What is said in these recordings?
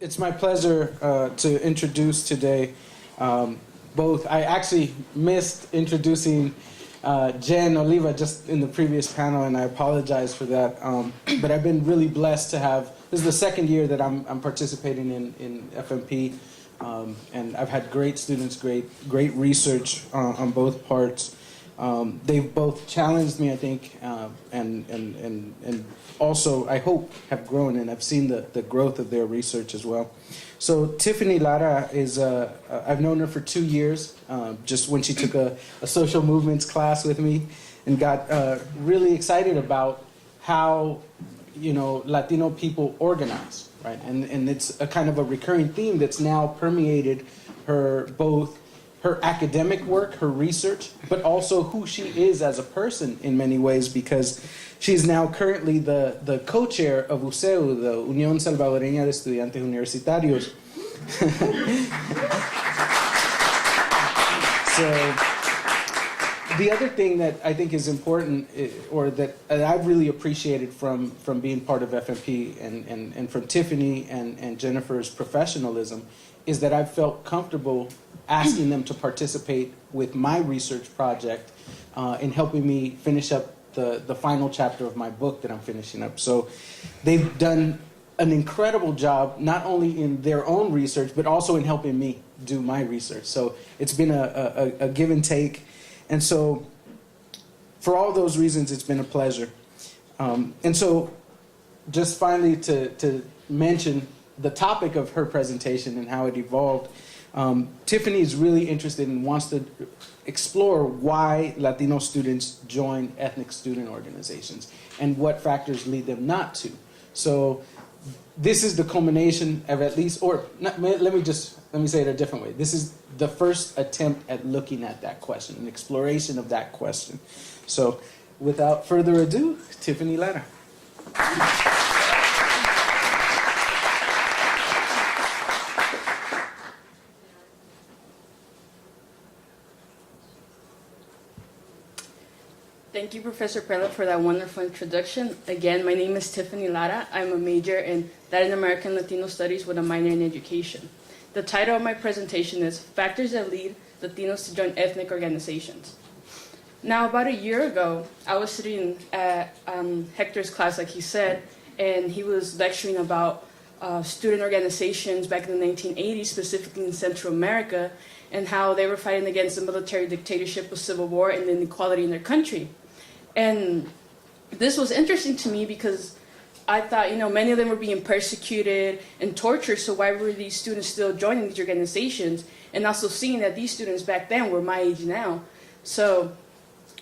It's my pleasure to introduce today both. I actually missed introducing Jen Oliva just in the previous panel, and I apologize for that. But I've been really blessed to have, this is the second year that I'm participating in FMP, and I've had great students, great research on both parts. They've both challenged me, I think, and also, I hope, have grown, and I've seen the growth of their research as well. So Tiffany Lara is, I've known her for 2 years, just when she took a social movements class with me, and got really excited about how, Latino people organize, right? And it's a kind of a recurring theme that's now permeated both her academic work, her research, but also who she is as a person in many ways, because she's now currently the co-chair of USEU, the Unión Salvadoreña de Estudiantes Universitarios. So the other thing that I think is important, or that I've really appreciated from being part of FMP and from Tiffany and Jennifer's professionalism, is that I've felt comfortable asking them to participate with my research project in helping me finish up the final chapter of my book that I'm finishing up. So they've done an incredible job, not only in their own research, but also in helping me do my research. So it's been a give and take. And so for all those reasons, it's been a pleasure. And so just finally to mention the topic of her presentation and how it evolved, Tiffany is really interested and wants to explore why Latino students join ethnic student organizations and what factors lead them not to. So this is the culmination of let me say it a different way. This is the first attempt at looking at that question, an exploration of that question. So without further ado, Tiffany Lara. Thank you, Professor Perla, for that wonderful introduction. Again, my name is Tiffany Lara. I'm a major in Latin American Latino Studies with a minor in education. The title of my presentation is Factors That Lead Latinos to Join Ethnic Organizations. Now, about a year ago, I was sitting at Hector's class, like he said, and he was lecturing about student organizations back in the 1980s, specifically in Central America, and how they were fighting against the military dictatorship of civil war and the inequality in their country. And this was interesting to me because I thought, many of them were being persecuted and tortured, so why were these students still joining these organizations? And also seeing that these students back then were my age now. So,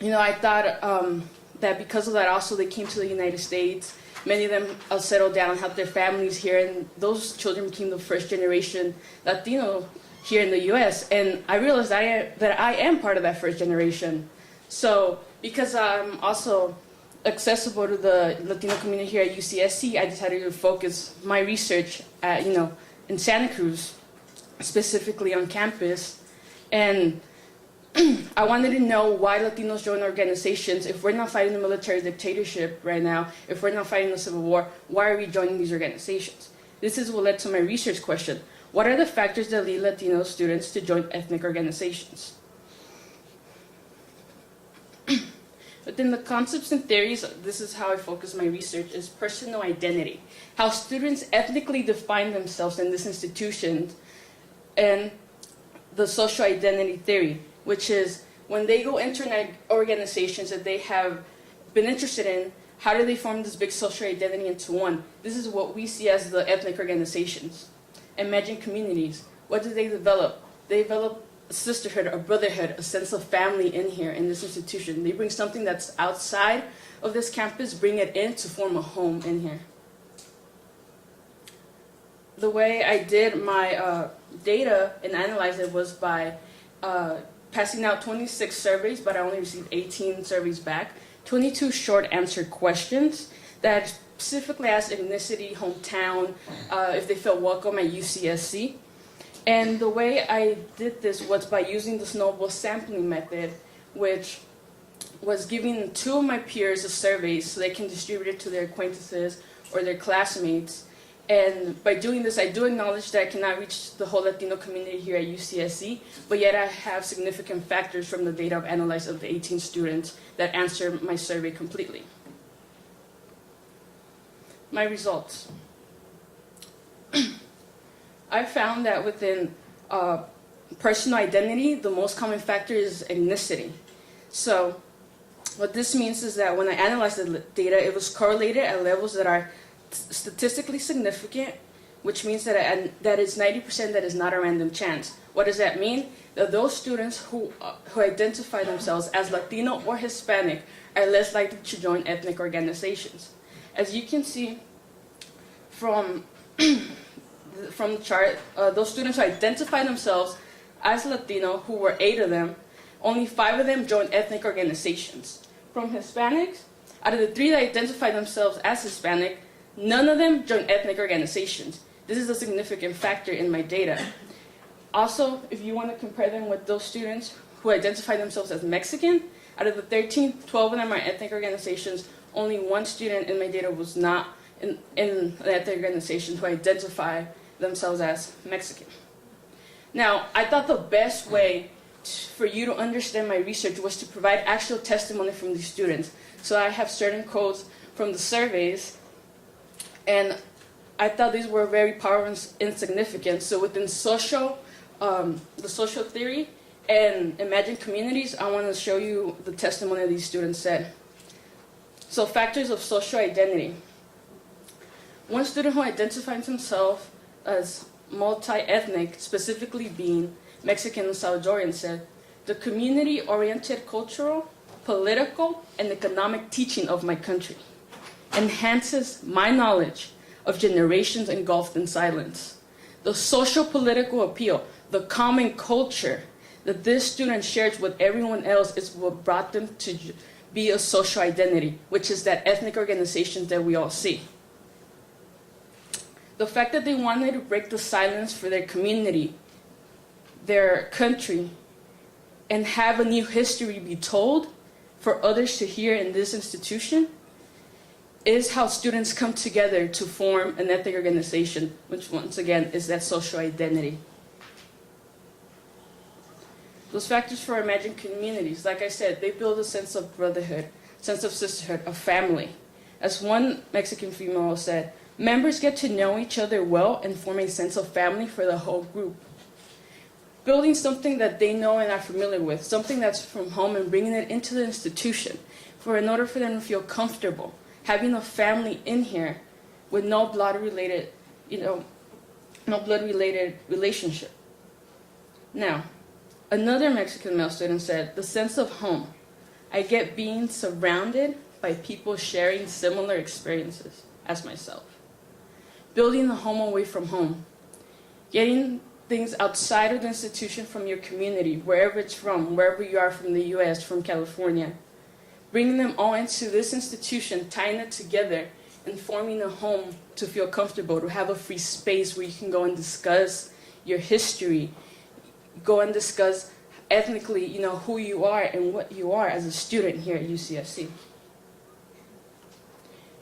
I thought that because of that, also they came to the United States. Many of them settled down, had their families here, and those children became the first generation Latino here in the U.S. And I realized that I am part of that first generation. So because I'm also accessible to the Latino community here at UCSC, I decided to focus my research at, in Santa Cruz, specifically on campus. And I wanted to know why Latinos join organizations. If we're not fighting the military dictatorship right now, if we're not fighting the Civil War, why are we joining these organizations? This is what led to my research question. What are the factors that lead Latino students to join ethnic organizations? Within the concepts and theories, this is how I focus my research, is personal identity. How students ethnically define themselves in this institution, and the social identity theory, which is when they go into organizations that they have been interested in, how do they form this big social identity into one? This is what we see as the ethnic organizations. Imagine communities. What do they develop? They develop a sisterhood, a brotherhood, a sense of family in here, in this institution. They bring something that's outside of this campus, bring it in to form a home in here. The way I did my data and analyzed it was by passing out 26 surveys, but I only received 18 surveys back. 22 short answer questions that specifically asked ethnicity, hometown, if they felt welcome at UCSC. And the way I did this was by using the snowball sampling method, which was giving 2 of my peers a survey so they can distribute it to their acquaintances or their classmates. And by doing this, I do acknowledge that I cannot reach the whole Latino community here at UCSC, but yet I have significant factors from the data I've analyzed of the 18 students that answer my survey completely. My results. I found that within personal identity, the most common factor is ethnicity. So what this means is that when I analyzed the data, it was correlated at levels that are statistically significant, which means that it's 90% that is not a random chance. What does that mean? That those students who identify themselves as Latino or Hispanic are less likely to join ethnic organizations. As you can see from the chart, those students who identify themselves as Latino, who were 8 of them, only 5 of them joined ethnic organizations. From Hispanics, out of the 3 that identified themselves as Hispanic, none of them joined ethnic organizations. This is a significant factor in my data. Also, if you want to compare them with those students who identify themselves as Mexican, out of the 13, 12 of them are ethnic organizations. Only 1 student in my data was not in an ethnic organization who identified themselves as Mexican. Now, I thought the best way for you to understand my research was to provide actual testimony from these students. So I have certain quotes from the surveys, and I thought these were very powerful and significant. So within the social theory and imagined communities, I want to show you the testimony these students said. So factors of social identity. One student who identifies himself as multi-ethnic, specifically being Mexican and Salvadorian, said, "The community-oriented cultural, political, and economic teaching of my country enhances my knowledge of generations engulfed in silence. The social-political appeal, the common culture that this student shares with everyone else is what brought them to be a social identity, which is that ethnic organizations that we all see. The fact that they wanted to break the silence for their community, their country, and have a new history be told for others to hear in this institution is how students come together to form an ethnic organization, which once again is that social identity." Those factors for imagined communities, like I said, they build a sense of brotherhood, sense of sisterhood, of family. As one Mexican female said, "Members get to know each other well and form a sense of family for the whole group." Building something that they know and are familiar with, something that's from home, and bringing it into the institution, in order for them to feel comfortable, having a family in here with no blood-related, no blood-related relationship. Now, another Mexican male student said, "The sense of home. I get being surrounded by people sharing similar experiences as myself." Building the home away from home. Getting things outside of the institution from your community, wherever it's from, wherever you are from the US, from California. Bringing them all into this institution, tying it together, and forming a home to feel comfortable, to have a free space where you can go and discuss your history, go and discuss ethnically, who you are and what you are as a student here at UCSC.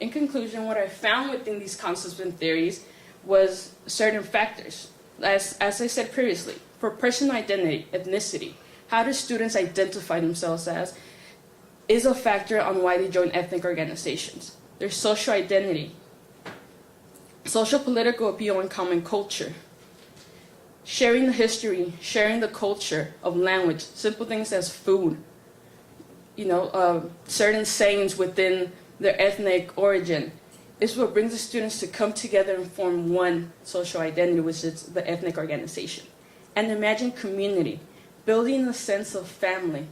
In conclusion, what I found within these concepts and theories was certain factors. As I said previously, for personal identity, ethnicity, how do students identify themselves as, is a factor on why they join ethnic organizations. Their social identity, social political appeal, and common culture. Sharing the history, sharing the culture of language, simple things as food, certain sayings within their ethnic origin, is what brings the students to come together and form one social identity, which is the ethnic organization. And imagine community, building a sense of family,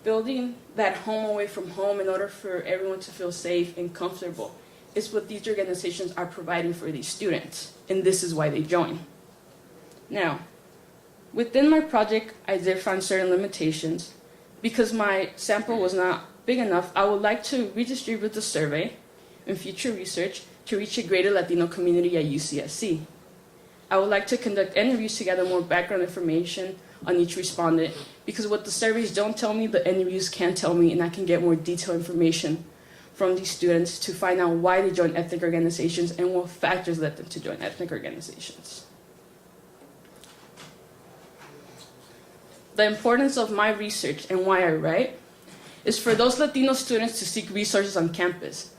building that home away from home in order for everyone to feel safe and comfortable, is what these organizations are providing for these students, and this is why they join. Now, within my project, I did find certain limitations. Because my sample was not big enough, I would like to redistribute the survey in future research to reach a greater Latino community at UCSC. I would like to conduct interviews to gather more background information on each respondent, because what the surveys don't tell me, the interviews can tell me, and I can get more detailed information from these students to find out why they join ethnic organizations and what factors led them to join ethnic organizations. The importance of my research and why I write is for those Latino students to seek resources on campus,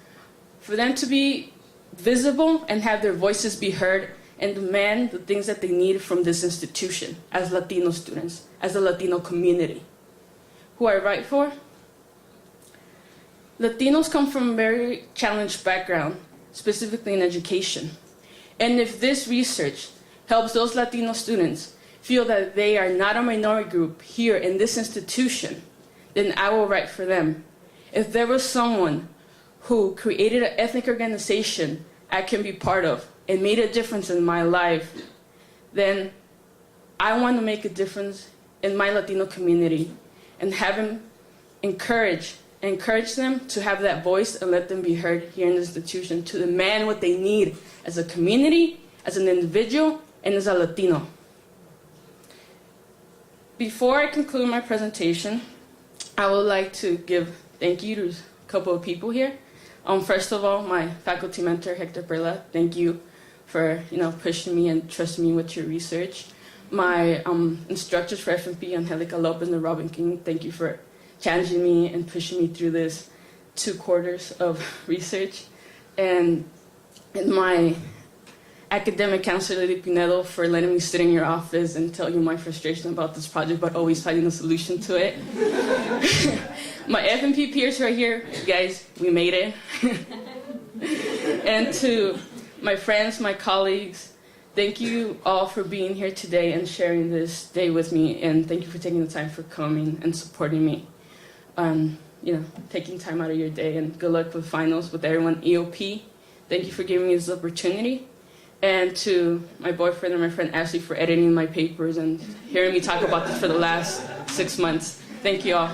for them to be visible and have their voices be heard and demand the things that they need from this institution as Latino students, as a Latino community. Who I write for? Latinos come from a very challenged background, specifically in education. And if this research helps those Latino students feel that they are not a minority group here in this institution, then I will write for them. If there was someone who created an ethnic organization I can be part of and made a difference in my life, then I want to make a difference in my Latino community and have him encourage them to have that voice and let them be heard here in the institution to demand what they need as a community, as an individual, and as a Latino. Before I conclude my presentation, I would like to give thank you to a couple of people here. First of all, my faculty mentor, Hector Perla, thank you for pushing me and trusting me with your research. My instructors for FMP, Angelica Lopez and Robin King, thank you for challenging me and pushing me through this 2 quarters of research. And my academic counselor, Lily Pinedo, for letting me sit in your office and tell you my frustration about this project, but always finding a solution to it. My FMP peers right here, guys, we made it. And to my friends, my colleagues, thank you all for being here today and sharing this day with me, and thank you for taking the time for coming and supporting me. Taking time out of your day, and good luck with finals with everyone. EOP, thank you for giving me this opportunity. And to my boyfriend and my friend Ashley for editing my papers and hearing me talk about this for the last 6 months. Thank you all.